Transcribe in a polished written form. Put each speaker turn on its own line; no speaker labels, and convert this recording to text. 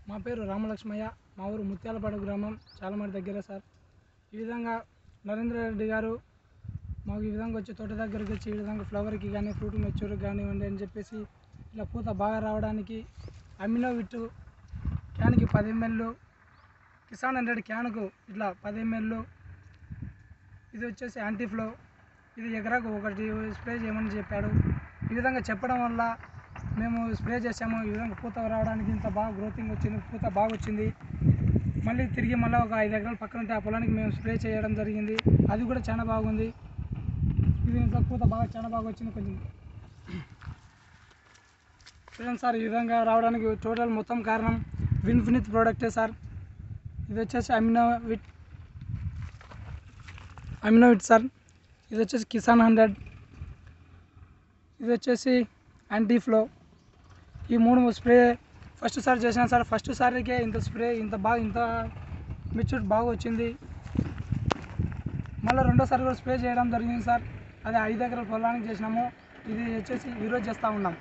మా పేరు రామలక్ష్మయ్య. మా ఊరు ముత్యాలపాడు గ్రామం, చాలమాడి దగ్గర సార్. ఈ విధంగా నరేంద్ర రెడ్డి గారు మాకు ఈ విధంగా వచ్చి తోట దగ్గరికి వచ్చి ఈ విధంగా ఫ్లవర్కి కానీ ఫ్రూట్ మెచ్యూర్కి కానివ్వండి అని చెప్పేసి ఇలా పూత బాగా రావడానికి అమినో విట్ క్యాన్కి 10 ml, కిసాన్ 100 క్యాన్కు ఇట్లా 10 ml, ఇది వచ్చేసి యాంటీఫ్లో, ఇది ఎకరాకు 1 స్ప్రే చేయమని చెప్పాడు. ఈ విధంగా చెప్పడం వల్ల మేము స్ప్రే చేసాము. ఈ విధంగా పూత రావడానికి ఇంత బాగా గ్రోతింగ్ వచ్చింది, పూత బాగా వచ్చింది. మళ్ళీ తిరిగి మళ్ళీ ఒక 5 ఎకరాల పక్కన ఉంటే ఆ పొలానికి మేము స్ప్రే చేయడం జరిగింది. అది కూడా చాలా బాగుంది. ఇది ఇంత పూత బాగా చాలా బాగా వచ్చింది. కొంచెం చూడండి సార్, ఈ విధంగా రావడానికి టోటల్ మొత్తం కారణం విన్ఫినిత్ ప్రోడక్టే సార్. ఇది వచ్చేసి అమినో విట్ సార్. ఇది వచ్చేసి కిసాన్ 100, ఇది వచ్చేసి యాంటీఫ్లో. ఈ 3 స్ప్రే ఫస్ట్ సారి చేశాను సార్. ఫస్ట్ సారికే ఇంత స్ప్రే ఇంత మెచ్యూర్ బాగా వచ్చింది. మళ్ళీ రెండోసారి కూడా స్ప్రే చేయడం జరిగింది సార్. అది 5 ఎకరాల పొలానికి చేసినాము. ఇది వచ్చేసి ఈరోజు చేస్తూ ఉన్నాం.